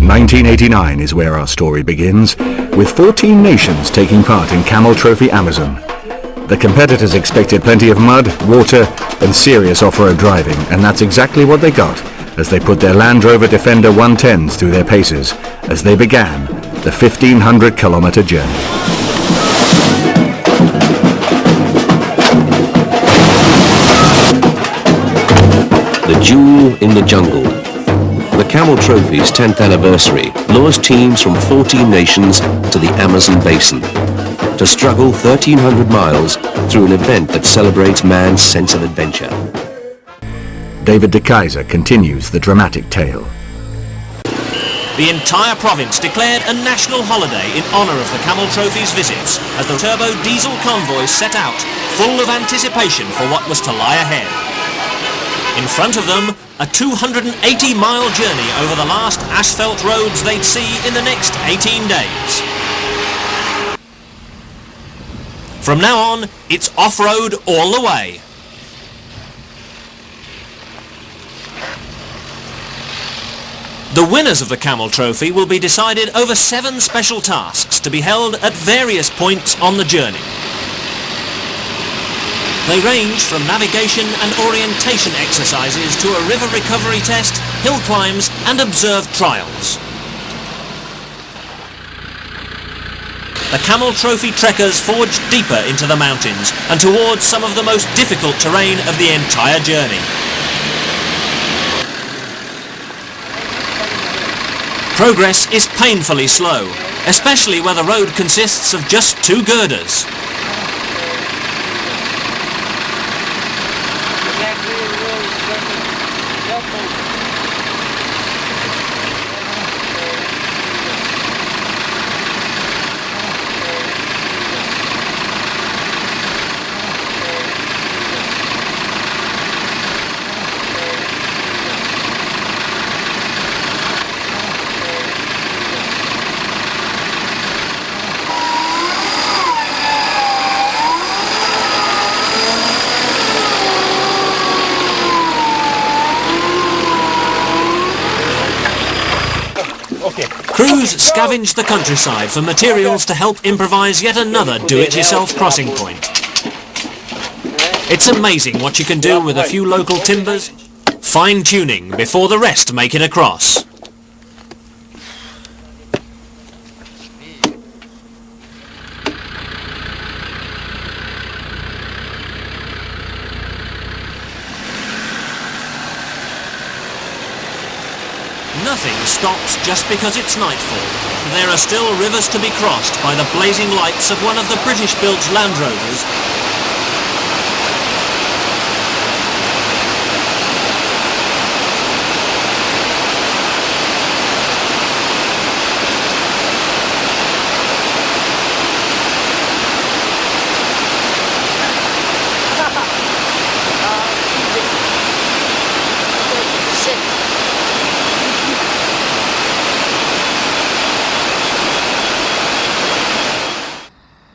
1989 is where our story begins, with 14 nations taking part in Camel Trophy Amazon. The competitors expected plenty of mud, water and serious off-road driving, and that's exactly what they got as they put their Land Rover Defender 110s through their paces as they began the 1,500-kilometre journey. The jewel in the jungle. The Camel Trophy's 10th anniversary lures teams from 14 nations to the Amazon basin to struggle 1,300 miles through an event that celebrates man's sense of adventure. David de Keyser continues the dramatic tale. The entire province declared a national holiday in honour of the Camel Trophy's visits as the turbo diesel convoy set out, full of anticipation for what was to lie ahead. In front of them, a 280-mile journey over the last asphalt roads they'd see in the next 18 days. From now on, it's off-road all the way. The winners of the Camel Trophy will be decided over 7 special tasks to be held at various points on the journey. They range from navigation and orientation exercises to a river recovery test, hill climbs and observed trials. The Camel Trophy trekkers forge deeper into the mountains and towards some of the most difficult terrain of the entire journey. Progress is painfully slow, especially where the road consists of just 2 girders. Crews scavenge the countryside for materials to help improvise yet another do-it-yourself crossing point. It's amazing what you can do with a few local timbers, fine-tuning before the rest make it across. Nothing stops just because it's nightfall. There are still rivers to be crossed by the blazing lights of one of the British-built Land Rovers.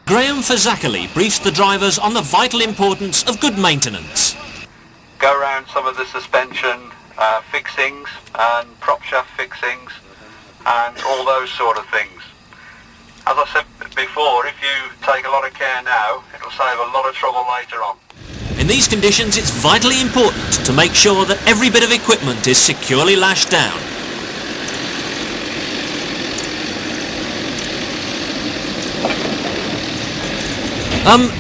Graham Fazakali briefs the drivers on the vital importance of good maintenance. Go around some of the suspension fixings and prop shaft fixings and all those sort of things. As I said before, if you take a lot of care now, it'll save a lot of trouble later on. In these conditions, it's vitally important to make sure that every bit of equipment is securely lashed down.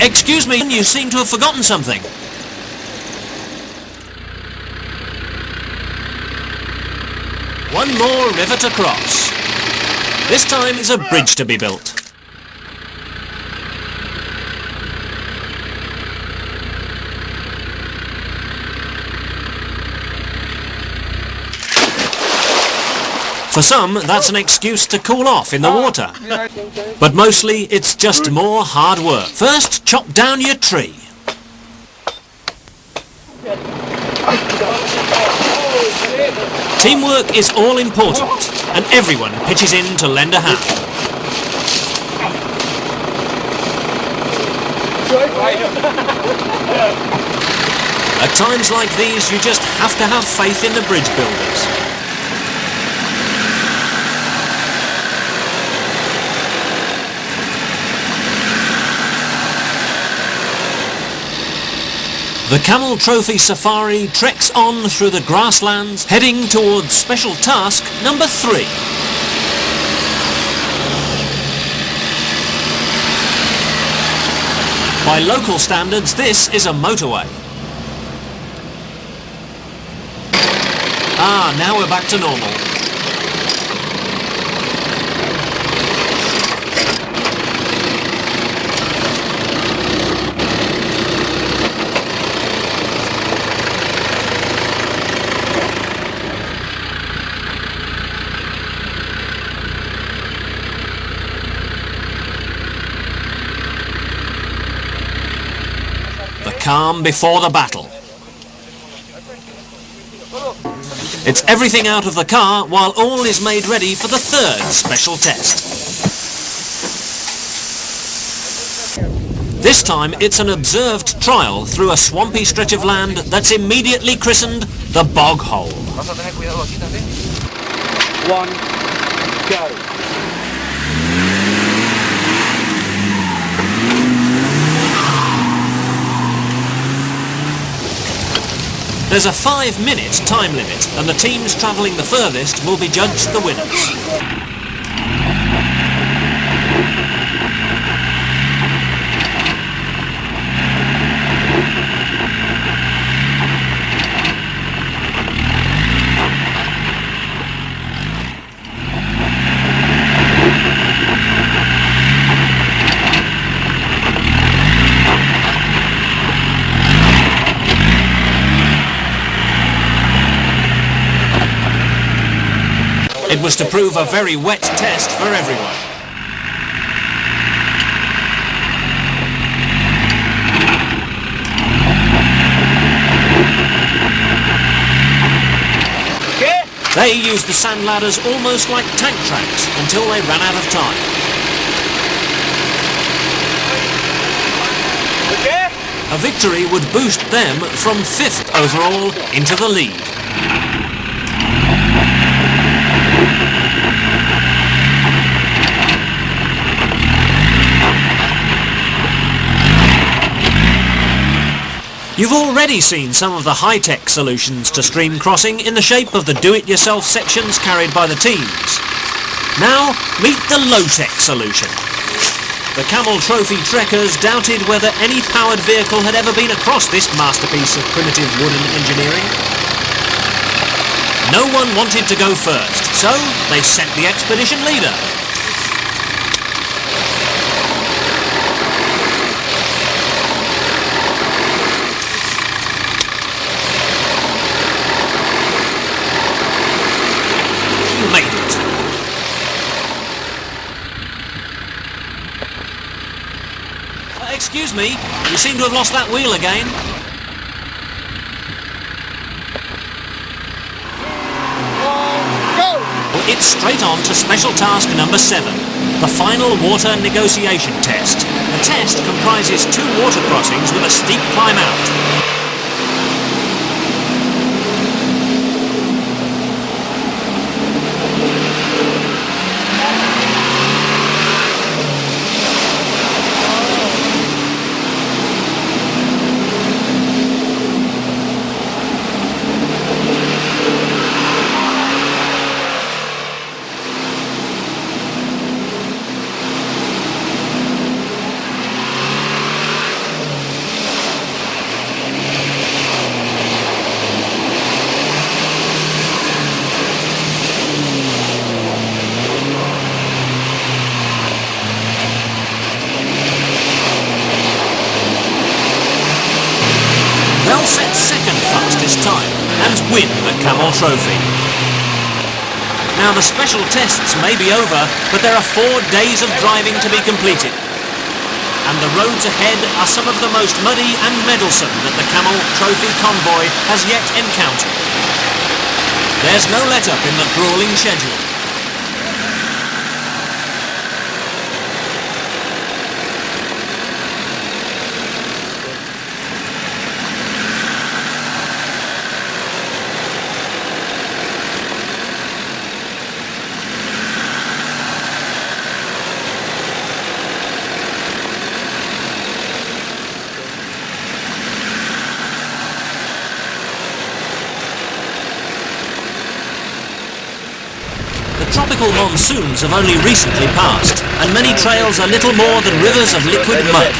Excuse me, you seem to have forgotten something. One more river to cross. This time is a bridge to be built. For some, that's an excuse to cool off in the water. But mostly, it's just more hard work. First, chop down your tree. Teamwork is all important, and everyone pitches in to lend a hand. At times like these, you just have to have faith in the bridge builders. The Camel Trophy Safari treks on through the grasslands, heading towards special task number 3. By local standards, this is a motorway. Ah, now we're back to normal. The calm before the battle. It's everything out of the car while all is made ready for the 3rd special test. This time it's an observed trial through a swampy stretch of land that's immediately christened the Bog Hole. 1, go. There's a 5-minute time limit, and the teams travelling the furthest will be judged the winners. It was to prove a very wet test for everyone. They used the sand ladders almost like tank tracks until they ran out of time. A victory would boost them from 5th overall into the lead. You've already seen some of the high-tech solutions to stream crossing in the shape of the do-it-yourself sections carried by the teams. Now, meet the low-tech solution. The Camel Trophy trekkers doubted whether any powered vehicle had ever been across this masterpiece of primitive wooden engineering. No one wanted to go first, so they sent the expedition leader. Made it. Excuse me, you seem to have lost that wheel again. Go! It's straight on to special task number 7, the final water negotiation test. The test comprises 2 water crossings with a steep climb out. They'll set 2nd fastest time and win the Camel Trophy. Now the special tests may be over, but there are 4 days of driving to be completed. And the roads ahead are some of the most muddy and meddlesome that the Camel Trophy convoy has yet encountered. There's no let-up in the grueling schedule. tropical monsoons have only recently passed, and many trails are little more than rivers of liquid mud.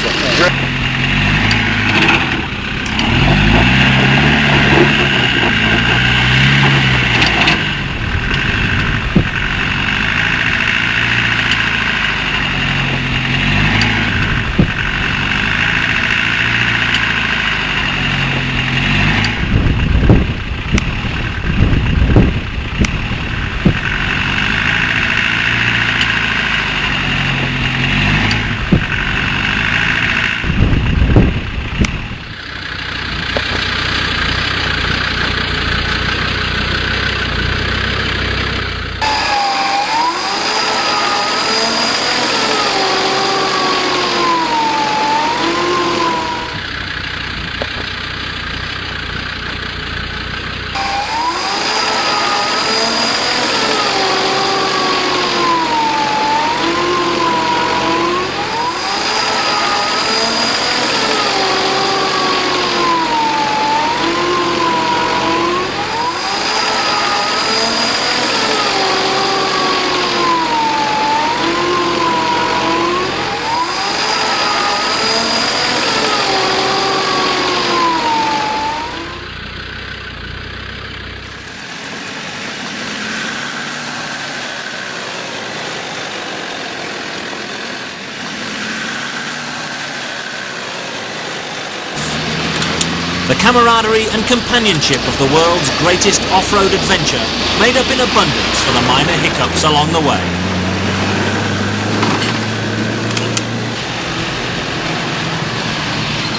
The camaraderie and companionship of the world's greatest off-road adventure made up in abundance for the minor hiccups along the way.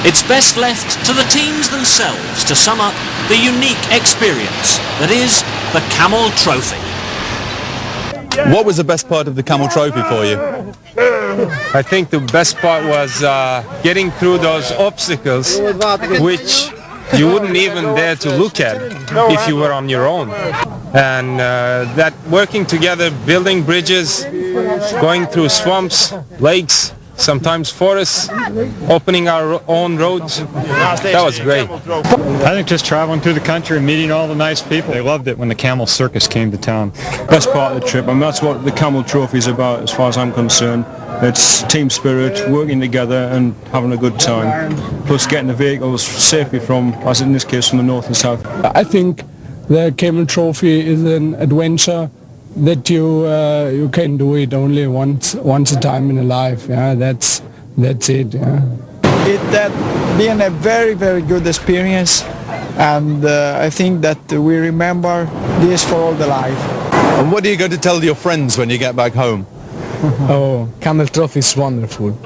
It's best left to the teams themselves to sum up the unique experience that is the Camel Trophy. What was the best part of the Camel Trophy for you? I think the best part was getting through those obstacles which you wouldn't even dare to look at if you were on your own. And that working together, building bridges, going through swamps, lakes, sometimes forests, opening our own roads, that was great. I think just traveling through the country and meeting all the nice people. They loved it when the Camel Circus came to town. Best part of the trip, and that's what the Camel Trophy is about as far as I'm concerned. It's team spirit, working together and having a good time, plus getting the vehicles safely from, as in this case, from the north and south. I think the Camel Trophy is an adventure that you can do it only once a time in a life. Yeah, that's it. Yeah. It has been a very, very good experience, and I think that we remember this for all the life. And what are you going to tell your friends when you get back home? Oh, Camel Trophy is wonderful.